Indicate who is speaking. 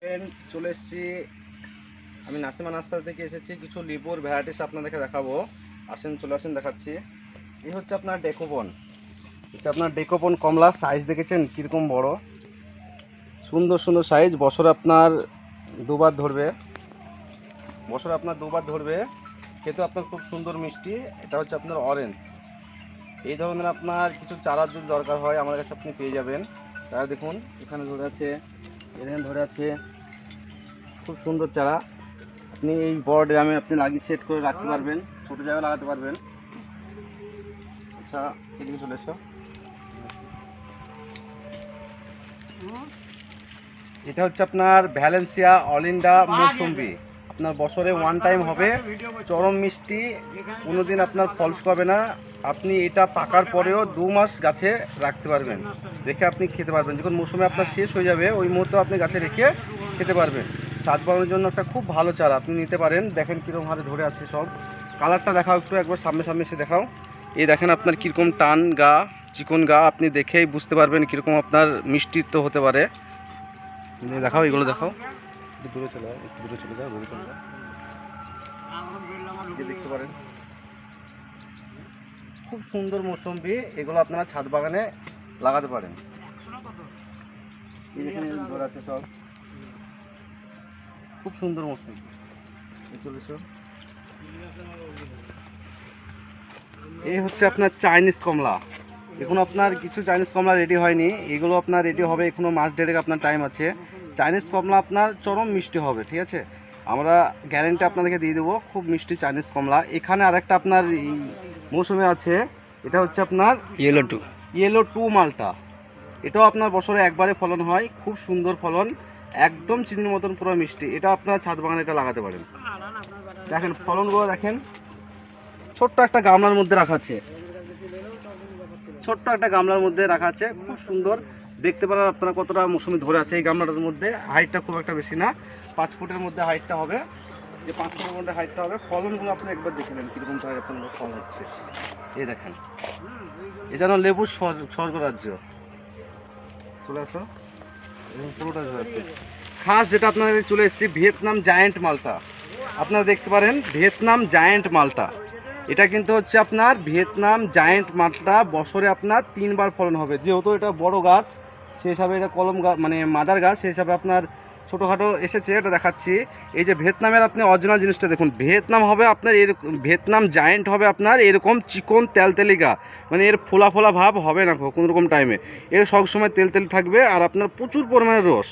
Speaker 1: চলে এসেছি আমি নাসিমা নার্সারি থেকে এসেছি। কিছু লেবুর ভ্যারাইটিস আপনাদেরকে দেখাবো। আসেন, চলে আসেন, দেখাচ্ছি। এই হচ্ছে আপনার ডেকোপন। এটা আপনার ডেকোপন কমলা। সাইজ দেখেছেন কীরকম বড়, সুন্দর সুন্দর সাইজ। বছরে আপনার দুবার ধরবে। খেতে আপনার খুব সুন্দর মিষ্টি। এটা হচ্ছে আপনার অরেঞ্জ। এই ধরনের আপনার কিছু চারার যদি দরকার হয় আমার কাছে আপনি পেয়ে যাবেন। চারা দেখুন এখানে ধরে আছে, এখানে ধরে আছে, খুব সুন্দর চারা। আপনি এই বড় ড্রামে আপনি লাগিয়ে সেট করে রাখতে পারবেন, ছোটো জায়গায় লাগাতে পারবেন। আচ্ছা, এদিকে চলে এসো। এটা হচ্ছে আপনার ভ্যালেন্সিয়া অলিন্ডা মৌসুম্বি। আপনার বছরে ওয়ান টাইম হবে, চরম মিষ্টি, কোনোদিন আপনার ফলস হবে না। আপনি এটা পাকার পরেও 2 মাস গাছে রাখতে পারবেন, রেখে আপনি খেতে পারবেন। যখন মৌসুমে আপনার শেষ হয়ে যাবে ওই মুহূর্তে আপনি গাছে রেখে খেতে পারবেন। ছাদ বাগানোর জন্য একটা খুব ভালো চারা, আপনি নিতে পারেন। দেখেন কীরকমভাবে ধরে আছে সব। কালারটা দেখাও একটু, একবার সামনে সামনে এসে দেখাও। এই দেখেন আপনার কীরকম টান গা, চিকন গা, আপনি দেখেই বুঝতে পারবেন কীরকম আপনার মিষ্টিত্ব হতে পারে। দেখাও, এগুলো দেখাও। দূরে চলে যাও, দূরে চলে যাও, দেখতে পারেন খুব সুন্দর মৌসুম্বি। এগুলো আপনারা ছাদ বাগানে লাগাতে পারেন। এখানে ধরে আছে সব, খুব সুন্দর মৌসুম্বি। এই হচ্ছে আপনার চাইনিজ কমলা। এখন আপনার কিছু চাইনিজ কমলা রেডি হয়নি, এগুলো আপনার রেডি হবে, এখনো মাস দেড়েক আপনার টাইম আছে। চাইনিজ কমলা আপনার চরম মিষ্টি হবে, ঠিক আছে, আমরা গ্যারেন্টি আপনাদেরকে দিয়ে দেবো, খুব মিষ্টি চাইনিজ কমলা। এখানে আরেকটা আপনার মৌসুমে আছে, এটা হচ্ছে আপনার ইয়েলো টু মালটা। এটাও আপনার বছরে একবারে ফলন হয়, খুব সুন্দর ফলন, একদম চিনির মতন পুরো মিষ্টি। এটা আপনার ছাদ বাগানে এটা লাগাতে পারেন। দেখেন ফলনগুলো দেখেন, ছোট্ট একটা গামলার মধ্যে রাখা আছে, খুব সুন্দর দেখতে পারেন আপনারা কতটা মৌসুমি ধরে আছে। এই গামলাটার মধ্যে হাইটটা খুব একটা বেশি না, 5 ফুটের মধ্যে হাইটটা হবে, যে 5 ফুটের মধ্যে হাইটটা হবে। ফলনগুলো আপনি একবার দেখে নেন কীরকম চাই আপনার ফল হচ্ছে। এই দেখেন, এ যেন লেবুর স্বর্গরাজ্য। চলে আসো, পুরোটা আছে। খাস যেটা আপনাদের চলে এসেছি, ভিয়েতনাম জায়েন্ট মালটা। আপনারা দেখতে পারেন ভিয়েতনাম জায়েন্ট মালটা। এটা কিন্তু হচ্ছে আপনার ভিয়েতনাম জায়েন্ট মালটা, বছরে আপনার 3 বার ফলন হবে। যেহেতু এটা বড় গাছ, সেই হিসাবে এটা কলম গাছ, মানে মাদার গাছ, সেই হিসাবে আপনার ছোটোখাটো এসেছে, এটা দেখাচ্ছি। এই যে ভিয়েতনামের আপনি অরিজিনাল জিনিসটা দেখুন, ভিয়েতনাম হবে আপনার এরকম, ভিয়েতনাম জায়েন্ট হবে আপনার এরকম চিকন তেলতেলি গা, মানে এর ফোলা ফোলা ভাব হবে না কোনো রকম টাইমে, এর সবসময় তেলতেলি থাকবে, আর আপনার প্রচুর পরিমাণে রস।